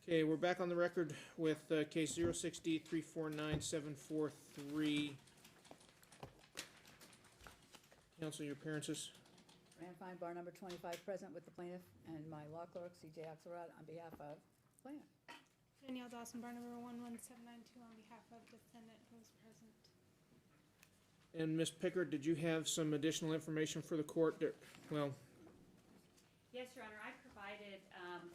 Okay, we're back on the record with case 06D349743. Counsel, your appearances. Rand Fine, bar number 25, present with the plaintiff and my law clerk, C.J. Axelrod, on behalf of plaintiff. Danielle Dawson, bar number 11792, on behalf of defendant who is present. And Ms. Pickard, did you have some additional information for the court? Well, Yes, Your Honor, I provided,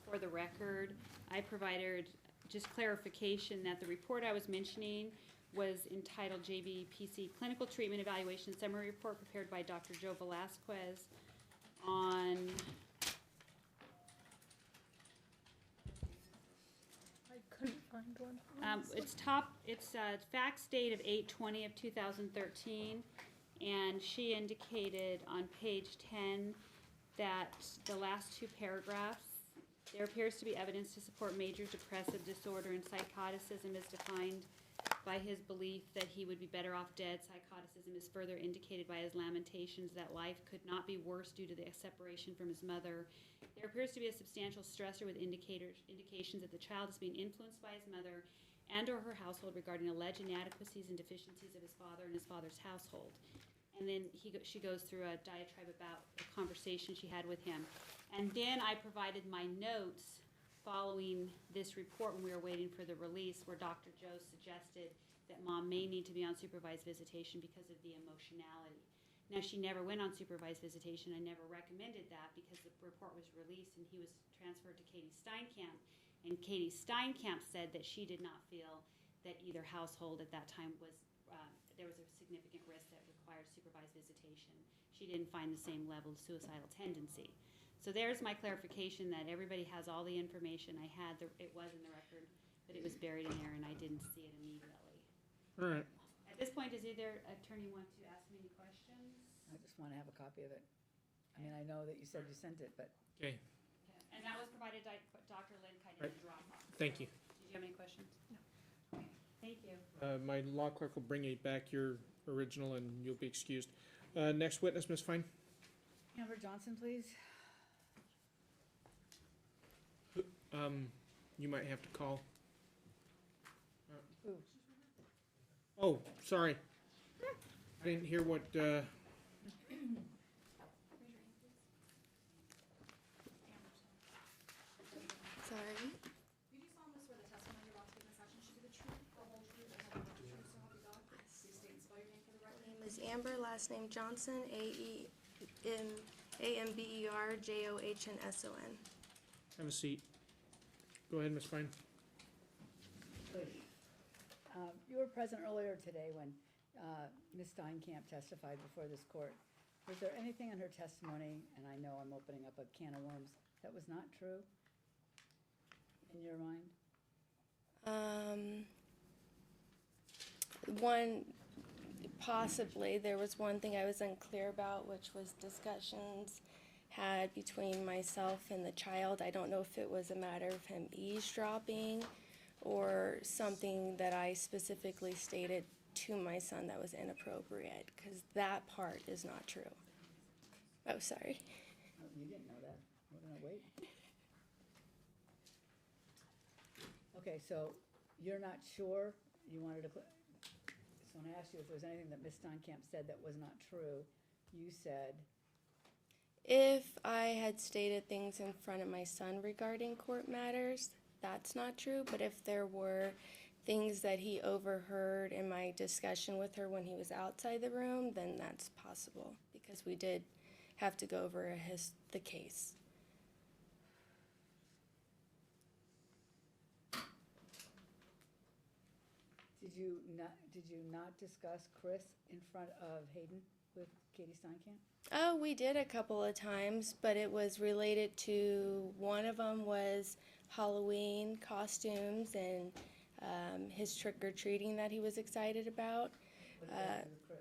for the record, I provided just clarification that the report I was mentioning was entitled JVPC Clinical Treatment Evaluation Summary Report prepared by Dr. Joe Velasquez on I couldn't find one. it's fax date of 8/20 of 2013, and she indicated on page 10 that the last two paragraphs, there appears to be evidence to support major depressive disorder and psychoticism is defined by his belief that he would be better off dead. Psychoticism is further indicated by his lamentations that life could not be worse due to the separation from his mother. There appears to be a substantial stressor with indications that the child is being influenced by his mother and or her household regarding alleged inadequacies and deficiencies of his father and his father's household. And then she goes through a diatribe about a conversation she had with him. And then I provided my notes following this report when we were waiting for the release, where Dr. Joe suggested that mom may need to be on supervised visitation because of the emotionality. Now, she never went on supervised visitation. I never recommended that because the report was released and he was transferred to Katie Steinkamp. And Katie Steinkamp said that she did not feel that either household at that time was, there was a significant risk that required supervised visitation. She didn't find the same level of suicidal tendency. So there's my clarification that everybody has all the information I had. It was in the record, but it was buried in there and I didn't see it immediately. all right. At this point, does either attorney want to ask me any questions? I just want to have a copy of it. I mean, I know that you said you sent it, but Okay, Okay. And that was provided by Dr. Lynn Kite in the Dropbox. thank you. Did you have any questions? No. Okay, thank you. My law clerk will bring you back your original and you'll be excused. Next witness, Ms. Fine. Amber Johnson, please. You might have to call. Ooh. Oh, sorry. I didn't hear what, Sorry. You do solemnly swear the testimony you're about to give in this action should be the truth, the whole truth, and nothing but the truth, so help you God? Please state and spell your name for the record. My name is Amber, last name Johnson, AMBERJOHNSON. have a seat. Go ahead, Ms. Fine. Please. You were present earlier today when Ms. Steinkamp testified before this court. Was there anything in her testimony, and I know I'm opening up a can of worms, that was not true in your mind? Possibly, there was one thing I was unclear about, which was discussions had between myself and the child. I don't know if it was a matter of him eavesdropping or something that I specifically stated to my son that was inappropriate, because that part is not true. Oh, sorry. Oh, you didn't know that. We're gonna wait. Okay, so you're not sure, you wanted to, so when I asked you if there was anything that Ms. Steinkamp said that was not true, you said, If I had stated things in front of my son regarding court matters, that's not true. But if there were things that he overheard in my discussion with her when he was outside the room, then that's possible, because we did have to go over the case. did you not discuss Chris in front of Hayden with Katie Steinkamp? Oh, we did a couple of times, but it was related to, one of them was Halloween costumes and his trick-or-treating that he was excited about. What did that do with Chris?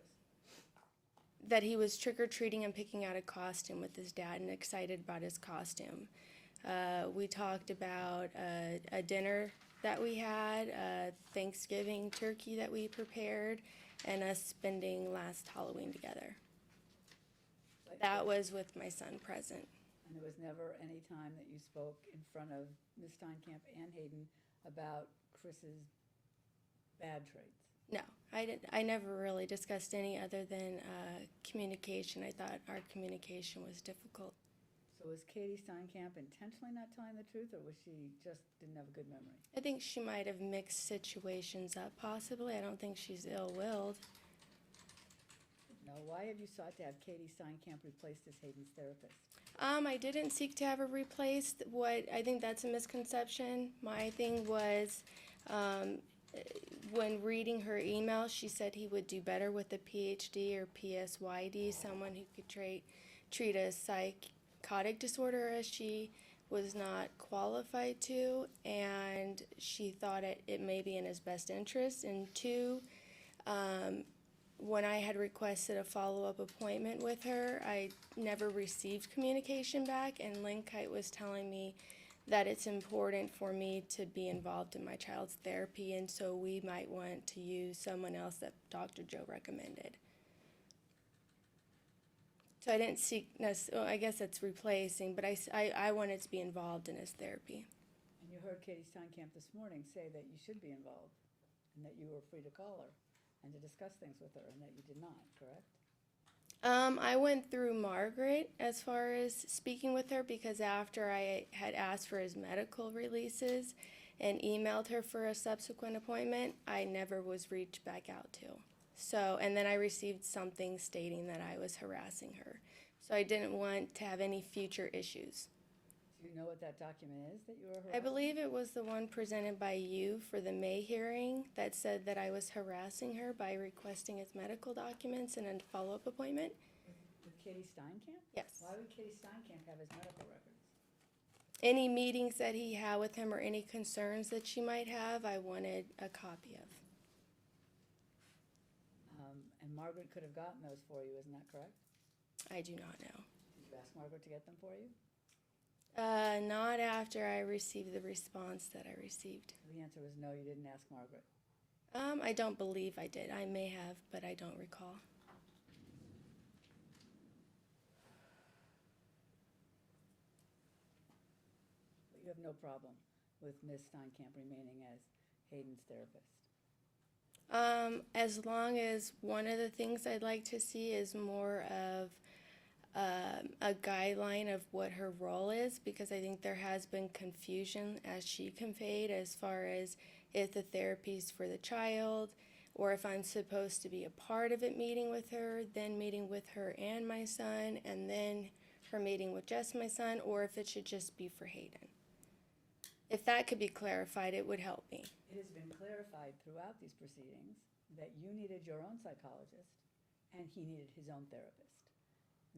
That he was trick-or-treating and picking out a costume with his dad and excited about his costume. We talked about a dinner that we had, Thanksgiving turkey that we prepared, and us spending last Halloween together. That was with my son present. I And there was never any time that you spoke in front of Ms. Steinkamp and Hayden about Chris's bad traits? No, I never really discussed any other than communication. I thought our communication was difficult. So was Katie Steinkamp intentionally not telling the truth, or was she just didn't have a good memory? I think she might have mixed situations up, possibly. I don't think she's ill-willed. No, why have you sought to have Katie Steinkamp replaced as Hayden's therapist? I didn't seek to have her replaced. I think that's a misconception. My thing was, when reading her email, she said he would do better with a PhD or PSYD, someone who could treat a psychotic disorder, as she was not qualified to, and she thought it may be in his best interest. And two, when I had requested a follow-up appointment with her, I never received communication back, and Lynn Kite was telling me that it's important for me to be involved in my child's therapy, and so we might want to use someone else that Dr. Joe recommended. So I didn't seek, I guess it's replacing, but I wanted to be involved in his therapy. And you heard Katie Steinkamp this morning say that you should be involved, and that you were free to call her and to discuss things with her, and that you did not, correct? I went through Margaret as far as speaking with her, because after I had asked for his medical releases and emailed her for a subsequent appointment, I never was reached back out to. So, and then I received something stating that I was harassing her. So I didn't want to have any future issues. Do you know what that document is that you were harassing? I believe it was the one presented by you for the May hearing that said that I was harassing her by requesting his medical documents and a follow-up appointment. With Katie Steinkamp? Yes. Why would Katie Steinkamp have his medical records? Any meetings that he had with him or any concerns that she might have, I wanted a copy of. And Margaret could have gotten those for you, isn't that correct? I do not know. Did you ask Margaret to get them for you? Not after I received the response that I received. The answer was no, you didn't ask Margaret. I don't believe I did. I may have, but I don't recall. But you have no problem with Ms. Steinkamp remaining as Hayden's therapist? As long as one of the things I'd like to see is more of a guideline of what her role is, because I think there has been confusion, as she conveyed, as far as if the therapy's for the child, or if I'm supposed to be a part of it, meeting with her, then meeting with her and my son, and then her meeting with just my son, or if it should just be for Hayden. If that could be clarified, it would help me. It has been clarified throughout these proceedings that you needed your own psychologist and he needed his own therapist.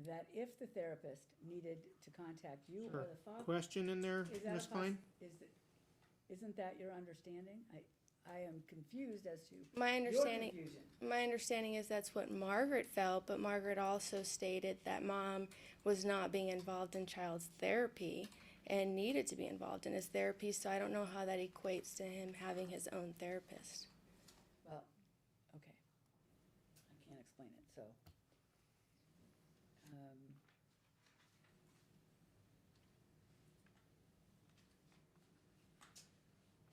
That if the therapist needed to contact you or Sure. the father. Question in there, Is that Ms. Klein? Isn't that your understanding? I am confused as to My your understanding, confusion. my understanding is that's what Margaret felt, but Margaret also stated that Mom was not being involved in child's therapy and needed to be involved in his therapy, so I don't know how that equates to him having his own therapist. Well, okay. I can't explain it, so.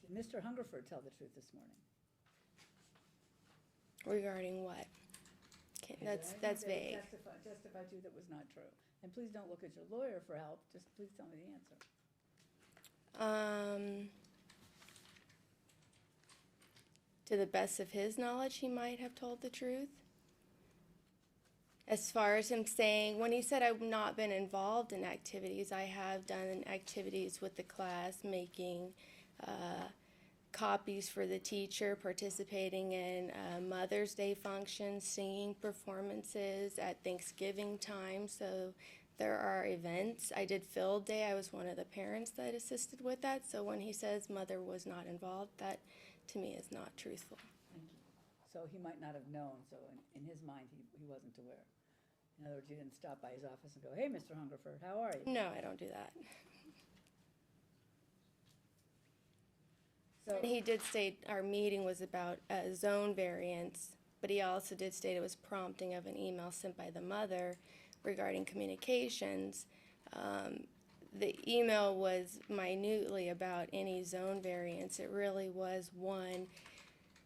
Did Mr. Hungerford tell the truth this morning? Regarding what? Okay, Is there that's anything vague. that he testified to that was not true? And please don't look at your lawyer for help, just please tell me the answer. To the best of his knowledge, he might have told the truth. As far as him saying, when he said I've not been involved in activities, I have done activities with the class, making copies for the teacher, participating in Mother's Day functions, singing performances at Thanksgiving time. So there are events. I did Field Day. I was one of the parents that assisted with that. So when he says mother was not involved, that to me is not truthful. Thank you. So he might not have known, so in his mind, he wasn't aware. In other words, you didn't stop by his office and go, hey, Mr. Hungerford, how are you? No, I don't do that. So, And he did state our meeting was about zone variance, but he also did state it was prompting of an email sent by the mother regarding communications. The email was minutely about any zone variance. It really was one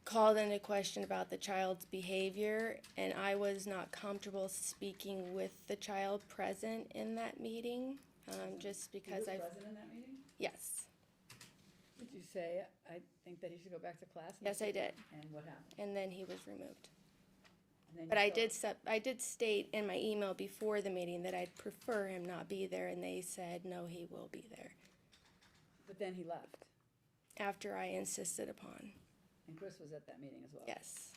called into question about the child's behavior, and I was not comfortable speaking with the child present in that meeting, just because You I, were present in that meeting? yes, Did you say, I think that he should go back to class? yes, I did. And what happened? And then he was removed. And then But you I did state in my email before the meeting that I'd prefer him not be there, and they said, no, he will be there, But then he left, after I insisted upon, and Chris was at that meeting as well? yes.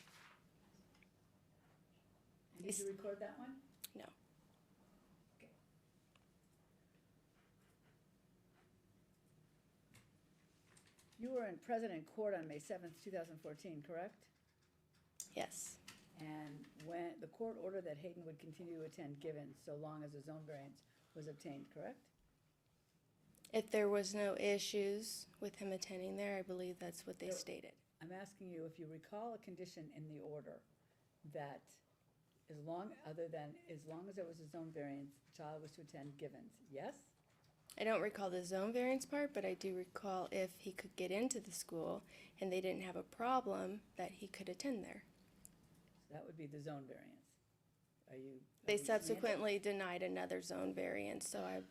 And did you record that one? No. Okay. You were present in court on May 7th, 2014, correct? Yes, And when the court ordered that Hayden would continue to attend Givens so long as a zone variance was obtained, correct? if there was no issues with him attending there, I believe that's what they There- stated. I'm asking you if you recall a condition in the order that as long as there was a zone variance, the child was to attend Givens, yes? I don't recall the zone variance part, but I do recall if he could get into the school and they didn't have a problem, that he could attend there. So that would be the zone variance. Are you? They are we seeing it? subsequently denied another zone variance, so I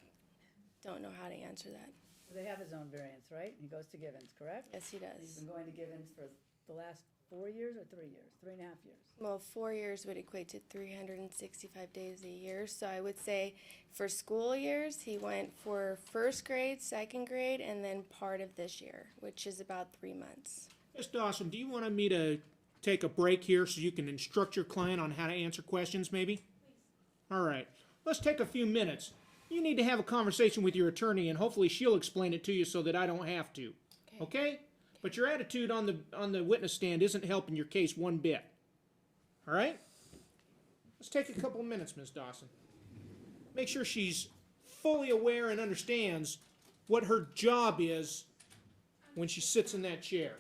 don't know how to answer that. They have a zone variance, right? And he goes to Givens, correct? Yes, he And he's does. been going to Givens for the last 4 years or 3 years? 3.5 years? Well, 4 years would equate to 365 days a year, so I would say for school years, he went for first grade, second grade, and then part of this year, which is about 3 months. Ms. Dawson, do you want me to take a break here so you can instruct your client on how to answer questions, maybe? All right. Let's take a few minutes. You need to have a conversation with your attorney, and hopefully she'll explain it to you so that I don't have to. Okay? But your attitude on the witness stand isn't helping your case one bit. All right? Let's take a couple of minutes, Ms. Dawson. Make sure she's fully aware and understands what her job is when she sits in that chair.